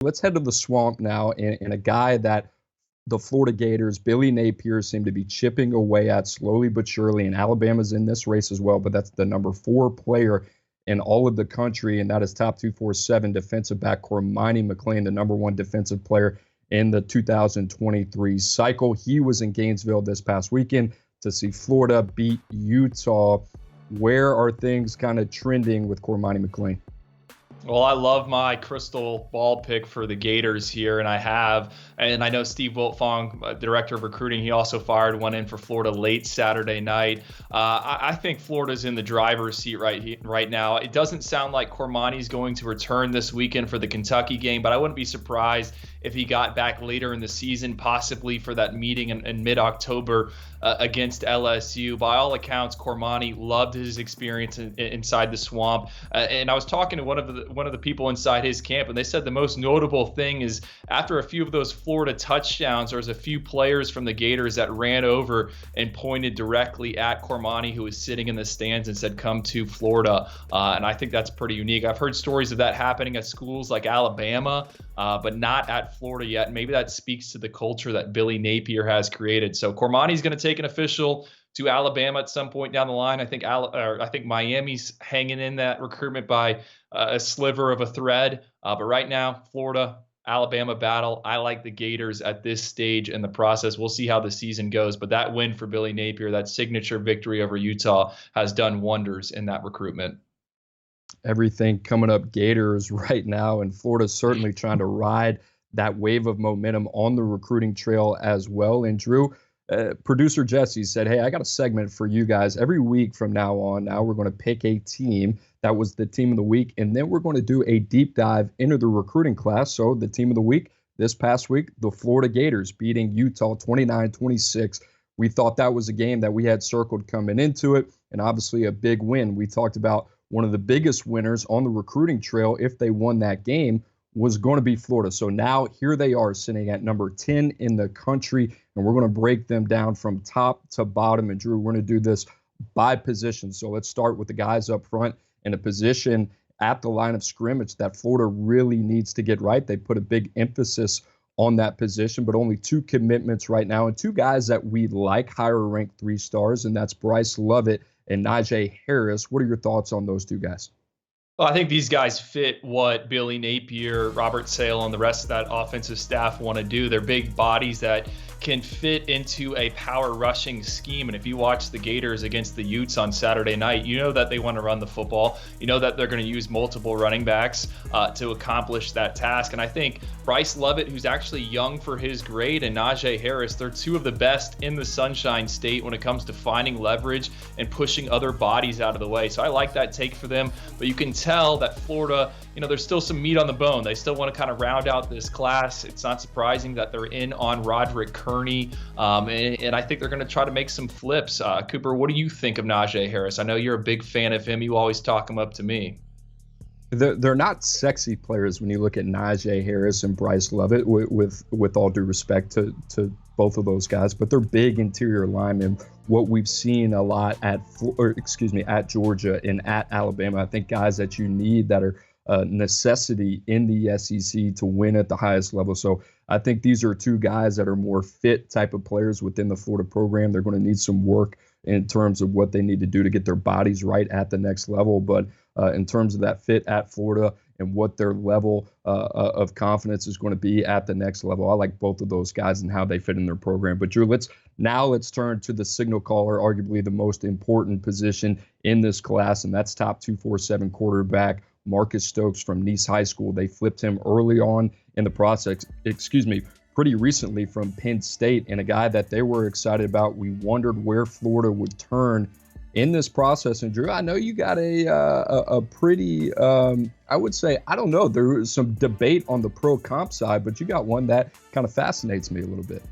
Let's head to the Swamp now, and a guy that the Florida Gators, Billy Napier, seem to be chipping away at slowly but surely, and Alabama's in this race as well, but that's the number 4 player in all of the country, and that is top 247 defensive back Cormani McLean, the number 1 defensive player in the 2023 cycle. He was in Gainesville this past weekend to see Florida beat Utah. Where are things kind of trending with Cormani McLean? Well, I love my crystal ball pick for the Gators here, and I know Steve Wiltfong, director of recruiting, he also fired one in for Florida late Saturday night. I think Florida's in the driver's seat right now. It doesn't sound like Cormani's going to return this weekend for the Kentucky game, but I wouldn't be surprised if he got back later in the season, possibly for that meeting in mid-October against LSU. By all accounts, Cormani loved his experience inside the Swamp. And I was talking to one of the people inside his camp, and they said the most notable thing is after a few of those Florida touchdowns, there was a few players from the Gators that ran over and pointed directly at Cormani, who was sitting in the stands, and said, "Come to Florida." And I think that's pretty unique. I've heard stories of that happening at schools like Alabama, but not at Florida yet. And maybe that speaks to the culture that Billy Napier has created. So Cormani's going to take an official to Alabama at some point down the line. I think Miami's hanging in that recruitment by a sliver of a thread. But right now, Florida, Alabama battle. I like the Gators at this stage in the process. We'll see how the season goes. But that win for Billy Napier, that signature victory over Utah, has done wonders in that recruitment. Everything coming up Gators right now, and Florida's certainly trying to ride that wave of momentum on the recruiting trail as well. And Drew, producer Jesse said, "Hey, I got a segment for you guys every week from now on. Now we're going to pick a team that was the team of the week, and then we're going to do a deep dive into the recruiting class." So the team of the week this past week, the Florida Gators beating Utah 29-26. We thought that was a game that we had circled coming into it, and obviously a big win. We talked about one of the biggest winners on the recruiting trail, if they won that game, was going to be Florida. So now here they are sitting at number 10 in the country, and we're going to break them down from top to bottom. And Drew, we're going to do this by position. So let's start with the guys up front in a position at the line of scrimmage that Florida really needs to get right. They put a big emphasis on that position, but only 2 commitments right now, and 2 guys that we like, higher ranked 3 stars, and that's Bryce Lovett and Najee Harris. What are your thoughts on those 2 guys? Well, I think these guys fit what Billy Napier, Robert Sale, and the rest of that offensive staff want to do. They're big bodies that can fit into a power rushing scheme. And if you watch the Gators against the Utes on Saturday night, you know that they want to run the football. You know that they're going to use multiple running backs to accomplish that task. And I think Bryce Lovett, who's actually young for his grade, and Najee Harris, they're 2 of the best in the Sunshine State when it comes to finding leverage and pushing other bodies out of the way. So I like that take for them. But you can tell that Florida, there's still some meat on the bone. They still want to kind of round out this class. It's not surprising that they're in on Roderick Kearney, and I think they're going to try to make some flips. Cooper, what do you think of Najee Harris? I know you're a big fan of him. You always talk him up to me. They're not sexy players when you look at Najee Harris and Bryce Lovett, with all due respect to both of those guys, but they're big interior linemen. What we've seen a lot at Georgia and at Alabama, I think guys that you need that are necessity in the SEC to win at the highest level. So I think these are 2 guys that are more fit type of players within the Florida program. They're going to need some work in terms of what they need to do to get their bodies right at the next level. But in terms of that fit at Florida and what their level of confidence is going to be at the next level, I like both of those guys and how they fit in their program. But Drew, let's turn to the signal caller, arguably the most important position in this class, and that's top 247 quarterback Marcus Stokes from Nice High School. They flipped him early on in the process, pretty recently from Penn State, and a guy that they were excited about. We wondered where Florida would turn in this process. And Drew, I know you got a pretty, I would say, I don't know, there was some debate on the pro comp side, but you got one that kind of fascinates me a little bit.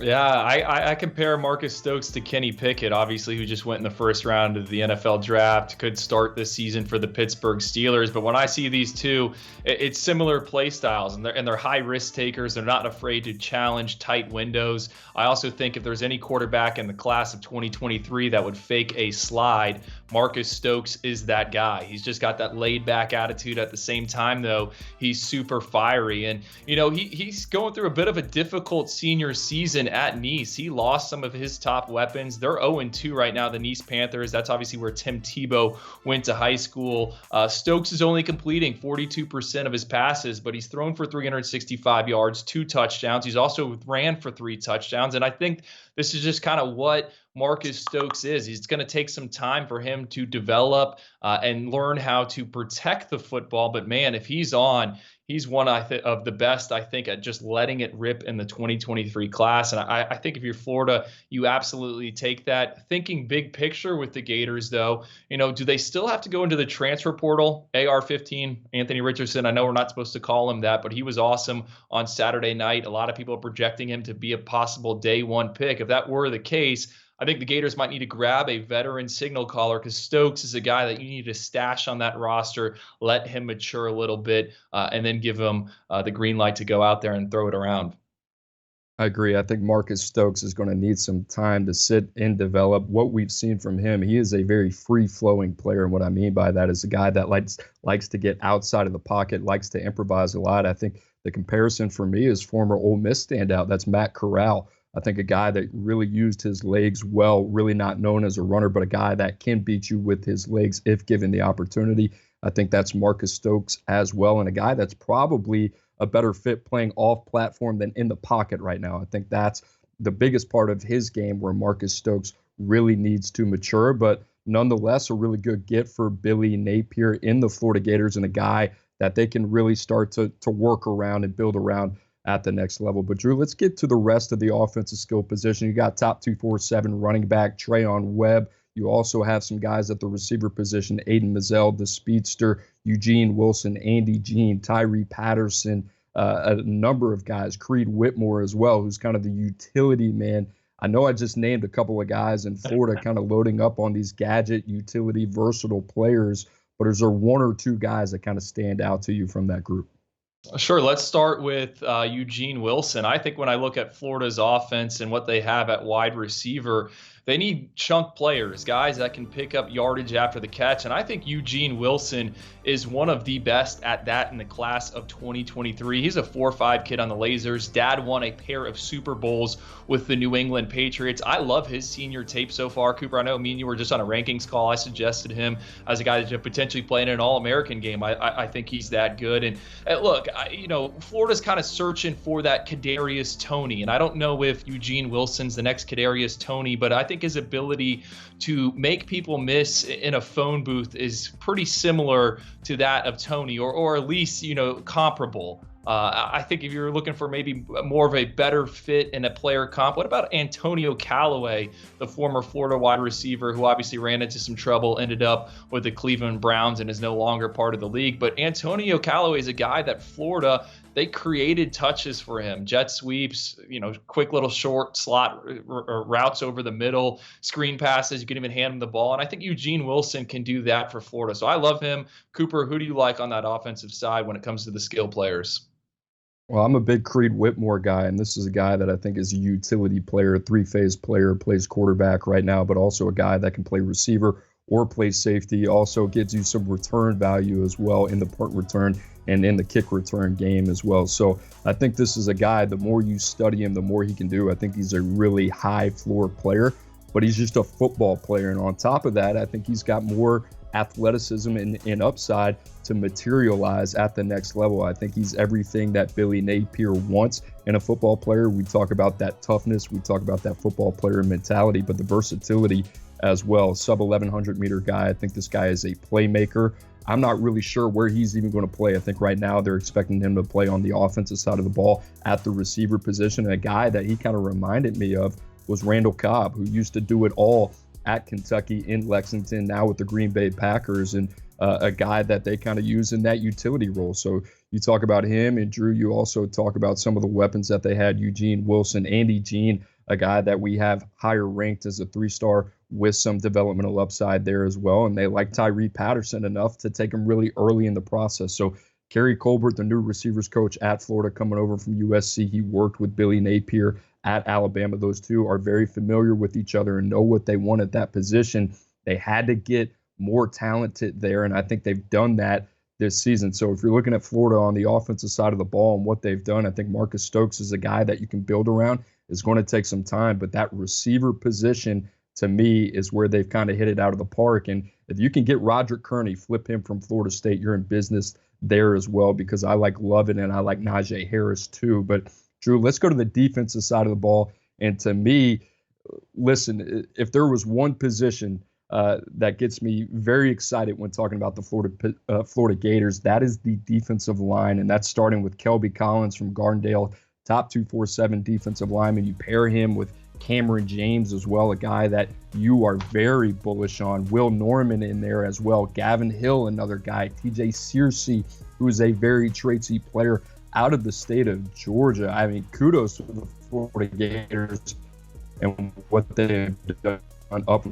Yeah, I compare Marcus Stokes to Kenny Pickett, obviously, who just went in the first round of the NFL draft, could start this season for the Pittsburgh Steelers. But when I see these 2, it's similar play styles, and they're high risk takers. They're not afraid to challenge tight windows. I also think if there's any quarterback in the class of 2023 that would fake a slide, Marcus Stokes is that guy. He's just got that laid back attitude. At the same time, though, he's super fiery. And, he's going through a bit of a difficult senior season at Nice. He lost some of his top weapons. They're 0-2 right now, the Nice Panthers. That's obviously where Tim Tebow went to high school. Stokes is only completing 42% of his passes, but he's thrown for 365 yards, 2 touchdowns. He's also ran for 3 touchdowns. And I think this is just kind of what Marcus Stokes is. It's going to take some time for him to develop and learn how to protect the football. But man, if he's on, he's one of the best, I think, at just letting it rip in the 2023 class. And I think if you're Florida, you absolutely take that. Thinking big picture with the Gators, though, do they still have to go into the transfer portal? AR-15, Anthony Richardson, I know we're not supposed to call him that, but he was awesome on Saturday night. A lot of people are projecting him to be a possible day 1 pick. If that were the case, I think the Gators might need to grab a veteran signal caller, because Stokes is a guy that you need to stash on that roster, let him mature a little bit, and then give him the green light to go out there and throw it around. I agree. I think Marcus Stokes is going to need some time to sit and develop. What we've seen from him, he is a very free-flowing player. And what I mean by that is a guy that likes to get outside of the pocket, likes to improvise a lot. I think the comparison for me is former Ole Miss standout. That's Matt Corral. I think a guy that really used his legs well, really not known as a runner, but a guy that can beat you with his legs if given the opportunity. I think that's Marcus Stokes as well, and a guy that's probably a better fit playing off platform than in the pocket right now. I think that's the biggest part of his game where Marcus Stokes really needs to mature, but nonetheless, a really good get for Billy Napier in the Florida Gators, and a guy that they can really start to work around and build around at the next level. But Drew, let's get to the rest of the offensive skill position. You got top 247 running back Treyon Webb. You also have some guys at the receiver position: Aiden Mazzell, the speedster, Eugene Wilson, Andy Jean, Tyree Patterson, a number of guys, Creed Whitmore as well, who's kind of the utility man. I know I just named a couple of guys in Florida kind of loading up on these gadget, utility, versatile players, but is there one or two guys that kind of stand out to you from that group? Sure. Let's start with Eugene Wilson. I think when I look at Florida's offense and what they have at wide receiver, they need chunk players, guys that can pick up yardage after the catch. And I think Eugene Wilson is one of the best at that in the class of 2023. He's a 4.5 kid on the Lasers. Dad won a pair of Super Bowls with the New England Patriots. I love his senior tape so far. Cooper, I know me and you were just on a rankings call. I suggested him as a guy that should potentially play in an All-American game. I think he's that good. And look, Florida's kind of searching for that Kadarius Toney. And I don't know if Eugene Wilson's the next Kadarius Toney, but I think his ability to make people miss in a phone booth is pretty similar to that of Toney, or at least, comparable. I think if you're looking for maybe more of a better fit in a player comp, what about Antonio Callaway, the former Florida wide receiver who obviously ran into some trouble, ended up with the Cleveland Browns and is no longer part of the league. But Antonio Callaway is a guy that Florida, they created touches for him, jet sweeps, quick little short slot routes over the middle, screen passes. You can even hand him the ball. And I think Eugene Wilson can do that for Florida. So I love him. Cooper, who do you like on that offensive side when it comes to the skill players? Well, I'm a big Creed Whitmore guy, and this is a guy that I think is a utility player, a three-phase player, plays quarterback right now, but also a guy that can play receiver or play safety. Also gives you some return value as well in the punt return and in the kick return game as well. So I think this is a guy, the more you study him, the more he can do. I think he's a really high floor player, but he's just a football player. And on top of that, I think he's got more athleticism and upside to materialize at the next level. I think he's everything that Billy Napier wants in a football player. We talk about that toughness, we talk about that football player mentality, but the versatility as well. Sub 1100 meter guy. I think this guy is a playmaker. I'm not really sure where he's even going to play. I think right now they're expecting him to play on the offensive side of the ball at the receiver position. And a guy that he kind of reminded me of was Randall Cobb, who used to do it all at Kentucky in Lexington, now with the Green Bay Packers, and a guy that they kind of use in that utility role. So you talk about him, and Drew, you also talk about some of the weapons that they had: Eugene Wilson, Andy Jean, a guy that we have higher ranked as a 3-star with some developmental upside there as well. And they like Tyree Patterson enough to take him really early in the process. So Kerry Colbert, the new receivers coach at Florida, coming over from USC, he worked with Billy Napier at Alabama. Those two are very familiar with each other and know what they want at that position. They had to get more talented there, and I think they've done that this season. So if you're looking at Florida on the offensive side of the ball and what they've done, I think Marcus Stokes is a guy that you can build around. It's going to take some time, but that receiver position to me is where they've kind of hit it out of the park. And if you can get Roderick Kearney, flip him from Florida State, you're in business there as well, because I like Lovett and I like Najee Harris too. But Drew, let's go to the defensive side of the ball. And to me, listen, if there was one position that gets me very excited when talking about the Florida Gators, that is the defensive line, and that's starting with Kelby Collins from Gardendale, top 247 defensive lineman. You pair him with Cameron James as well, a guy that you are very bullish on. Will Norman in there as well. Gavin Hill, another guy. TJ Searcy, who is a very traitsy player out of the state of Georgia. I mean, kudos to the Florida Gators and what they've done up.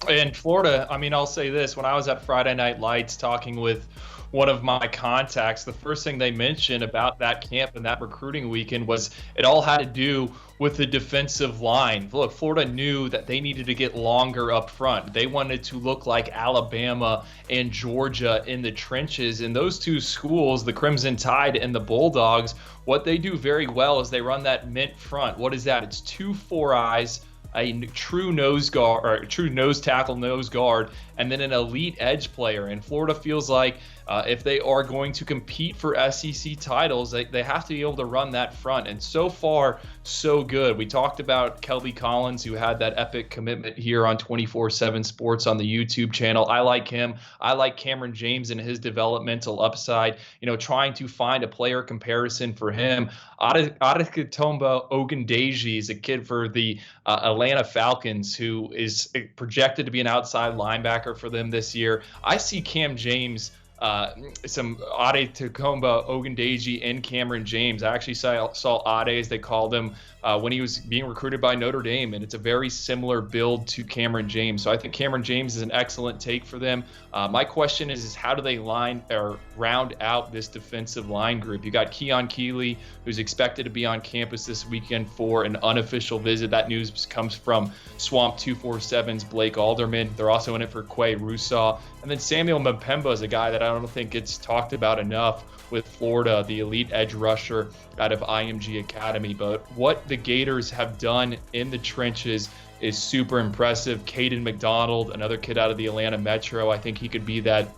In Florida, I mean, I'll say this. When I was at Friday Night Lights talking with one of my contacts, the first thing they mentioned about that camp and that recruiting weekend was it all had to do with the defensive line. Look, Florida knew that they needed to get longer up front. They wanted to look like Alabama and Georgia in the trenches. And those two schools, the Crimson Tide and the Bulldogs, what they do very well is they run that mint front. What is that? It's 2 4-eyes, a true nose guard, or a true nose tackle, nose guard, and then an elite edge player. And Florida feels like if they are going to compete for SEC titles, they have to be able to run that front. And so far, so good. We talked about Kelby Collins, who had that epic commitment here on 24/7 Sports on the YouTube channel. I like him. I like Cameron James and his developmental upside. You know, trying to find a player comparison for him. Adetokunbo Ogundeji is a kid for the Atlanta Falcons who is projected to be an outside linebacker for them this year. I see Cam James, some Adetokunbo Ogundeji and Cameron James. I actually saw Ade, as they called him, when he was being recruited by Notre Dame, and it's a very similar build to Cameron James. So I think Cameron James is an excellent take for them. My question is how do they line or round out this defensive line group? You got Keon Keeley, who's expected to be on campus this weekend for an unofficial visit. That news comes from Swamp 247's Blake Alderman. They're also in it for Quay Russaw. And then Samuel Mpemba is a guy that I don't think gets talked about enough with Florida, the elite edge rusher out of IMG Academy. But what the Gators have done in the trenches is super impressive. Caden McDonald, another kid out of the Atlanta Metro, I think he could be that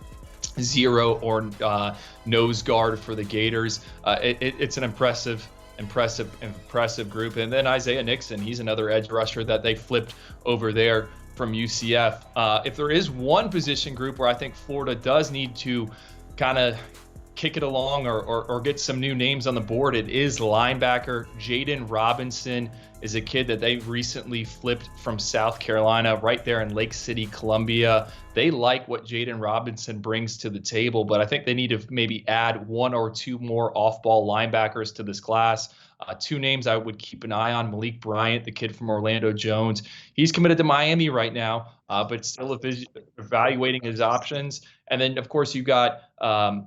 zero or nose guard for the Gators. It's an impressive group. And then Isaiah Nixon, he's another edge rusher that they flipped over there from UCF. If there is one position group where I think Florida does need to kind of kick it along or get some new names on the board, it is linebacker. Jaden Robinson is a kid that they recently flipped from South Carolina, right there in Lake City, Columbia. They like what Jaden Robinson brings to the table, but I think they need to maybe add 1 or 2 more off-ball linebackers to this class. 2 names I would keep an eye on: Malik Bryant, the kid from Orlando Jones. He's committed to Miami right now, but still evaluating his options. And then, of course, you got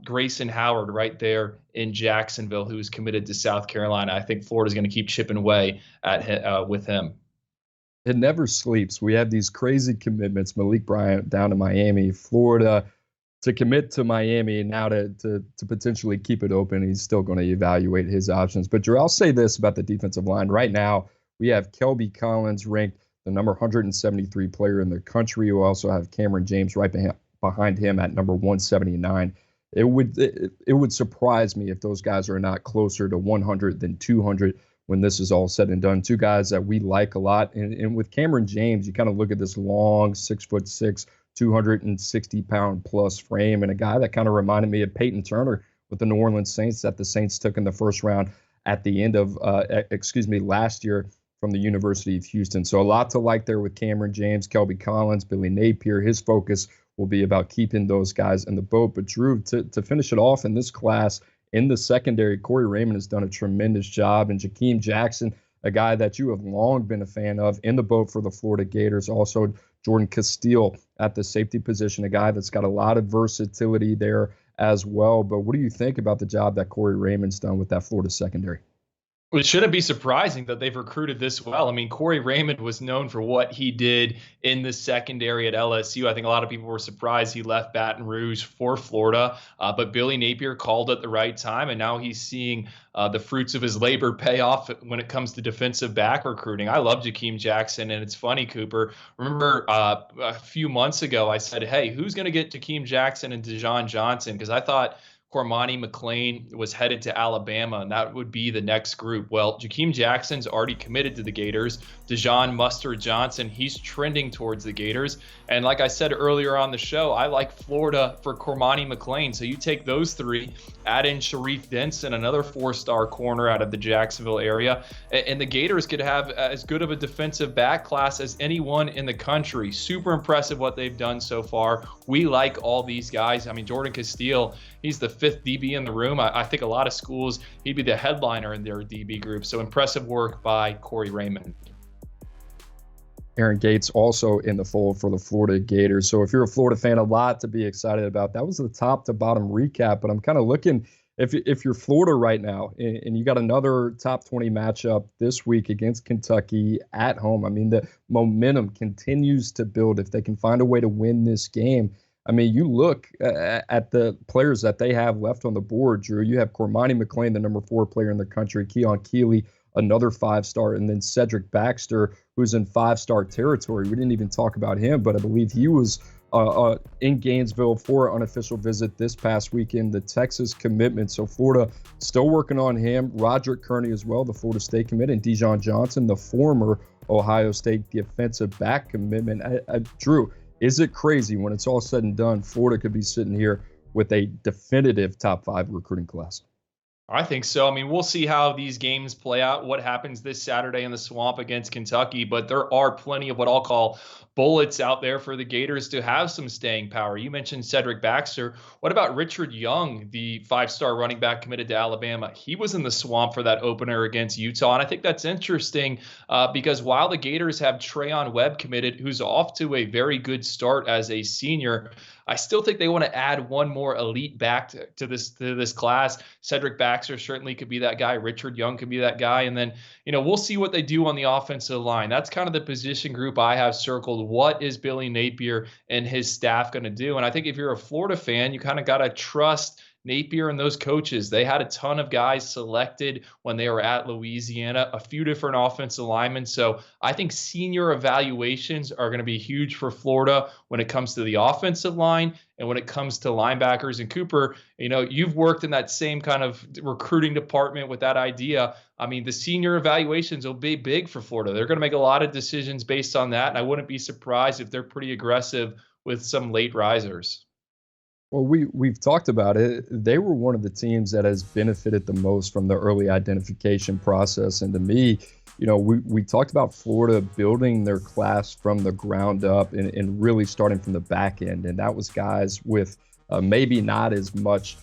Grayson Howard right there in Jacksonville, who is committed to South Carolina. I think Florida's going to keep chipping away at with him. It never sleeps. We have these crazy commitments. Malik Bryant down to Miami, Florida to commit to Miami, and now to potentially keep it open. He's still going to evaluate his options. But Drew, I'll say this about the defensive line. Right now, we have Kelby Collins ranked the number 173 player in the country. We also have Cameron James right behind him at number 179. It would surprise me if those guys are not closer to 100 than 200 when this is all said and done. 2 guys that we like a lot. And with Cameron James, you kind of look at this long 6'6", 260-pound plus frame, and a guy that kind of reminded me of Peyton Turner with the New Orleans Saints that the Saints took in the first round at the end of, last year from the University of Houston. So a lot to like there with Cameron James, Kelby Collins, Billy Napier. His focus will be about keeping those guys in the boat. But Drew, to finish it off in this class, in the secondary, Corey Raymond has done a tremendous job, and Jakeem Jackson, a guy that you have long been a fan of, in the boat for the Florida Gators. Also, Jordan Castile at the safety position, a guy that's got a lot of versatility there as well. But what do you think about the job that Corey Raymond's done with that Florida secondary? Well, it shouldn't be surprising that they've recruited this well. I mean, Corey Raymond was known for what he did in the secondary at LSU. I think a lot of people were surprised he left Baton Rouge for Florida, but Billy Napier called at the right time, and now he's seeing the fruits of his labor pay off when it comes to defensive back recruiting. I love Jakeem Jackson, and it's funny, Cooper. Remember a few months ago, I said, hey, who's going to get Jakeem Jackson and Dijon Johnson? Because I thought Cormani McLean was headed to Alabama, and that would be the next group. Well, Jakeem Jackson's already committed to the Gators. Dijon Mustard Johnson, he's trending towards the Gators. And like I said earlier on the show, I like Florida for Cormani McLean. So you take those three, add in Sharif Denson, another four-star corner out of the Jacksonville area, and the Gators could have as good of a defensive back class as anyone in the country. Super impressive what they've done so far. We like all these guys. I mean, Jordan Castile, he's the fifth DB in the room. I think a lot of schools, he'd be the headliner in their DB group. So impressive work by Corey Raymond. Aaron Gates also in the fold for the Florida Gators. So if you're a Florida fan, a lot to be excited about. That was the top to bottom recap, but I'm kind of looking, if you're Florida right now and you got another top 20 matchup this week against Kentucky at home, I mean, the momentum continues to build. If they can find a way to win this game, I mean, you look at the players that they have left on the board, Drew. You have Cormani McLean, the number 4 player in the country, Keon Keeley, another 5-star, and then Cedric Baxter, who's in 5-star territory. We didn't even talk about him, but I believe he was in Gainesville for an unofficial visit this past weekend, the Texas commitment. So Florida still working on him. Roderick Kearney as well, the Florida State commit, and Dijon Johnson, the former Ohio State defensive back commitment. Drew, is it crazy when it's all said and done, Florida could be sitting here with a definitive top 5 recruiting class? I think so. I mean, we'll see how these games play out, what happens this Saturday in the Swamp against Kentucky, but there are plenty of what I'll call bullets out there for the Gators to have some staying power. You mentioned Cedric Baxter. What about Richard Young, the 5-star running back committed to Alabama? He was in the Swamp for that opener against Utah, and I think that's interesting because while the Gators have Trayon Webb committed, who's off to a very good start as a senior, I still think they want to add one more elite back to this class. Cedric Baxter certainly could be that guy. Richard Young could be that guy. And then, we'll see what they do on the offensive line. That's kind of the position group I have circled. What is Billy Napier and his staff going to do? And I think if you're a Florida fan, you kind of got to trust Napier and those coaches. They had a ton of guys selected when they were at Louisiana, a few different offensive linemen. So I think senior evaluations are going to be huge for Florida when it comes to the offensive line and when it comes to linebackers. And Cooper, you've worked in that same kind of recruiting department with that idea. I mean, the senior evaluations will be big for Florida. They're going to make a lot of decisions based on that. And I wouldn't be surprised if they're pretty aggressive with some late risers. Well, we've talked about it. They were one of the teams that has benefited the most from the early identification process. And to me, we talked about Florida building their class from the ground up and really starting from the back end. And that was guys with maybe not as much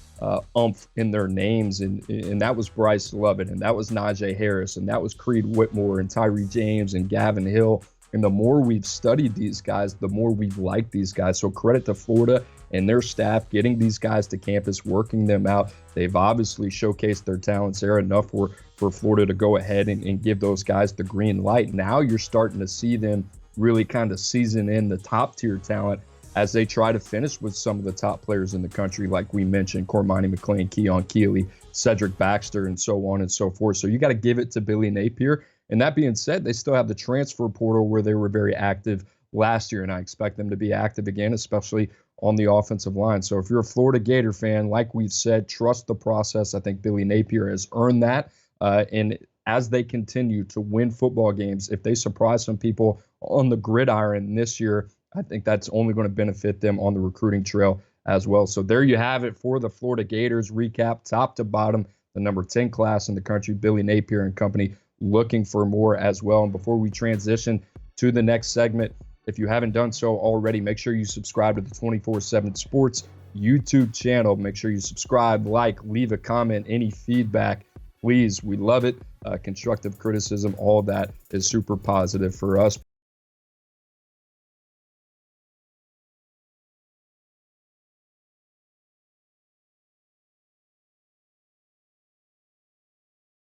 oomph in their names. And that was Bryce Lovett, and that was Najee Harris, and that was Creed Whitmore and Tyree James and Gavin Hill. And the more we've studied these guys, the more we've liked these guys. So credit to Florida and their staff getting these guys to campus, working them out. They've obviously showcased their talents there enough for Florida to go ahead and give those guys the green light. Now you're starting to see them really kind of season in the top tier talent as they try to finish with some of the top players in the country, like we mentioned, Cormani McLean, Keon Keeley, Cedric Baxter, and so on and so forth. So you got to give it to Billy Napier. And that being said, they still have the transfer portal where they were very active last year, and I expect them to be active again, especially on the offensive line. So if you're a Florida Gator fan, like we've said, trust the process. I think Billy Napier has earned that. And as they continue to win football games, if they surprise some people on the gridiron this year, I think that's only going to benefit them on the recruiting trail as well. So there you have it for the Florida Gators recap, top to bottom, the number 10 class in the country, Billy Napier and company, looking for more as well. And before we transition to the next segment, if you haven't done so already, make sure you subscribe to the 24/7 Sports YouTube channel. Make sure you subscribe, like, leave a comment, any feedback, please. We love it. Constructive criticism, all that is super positive for us.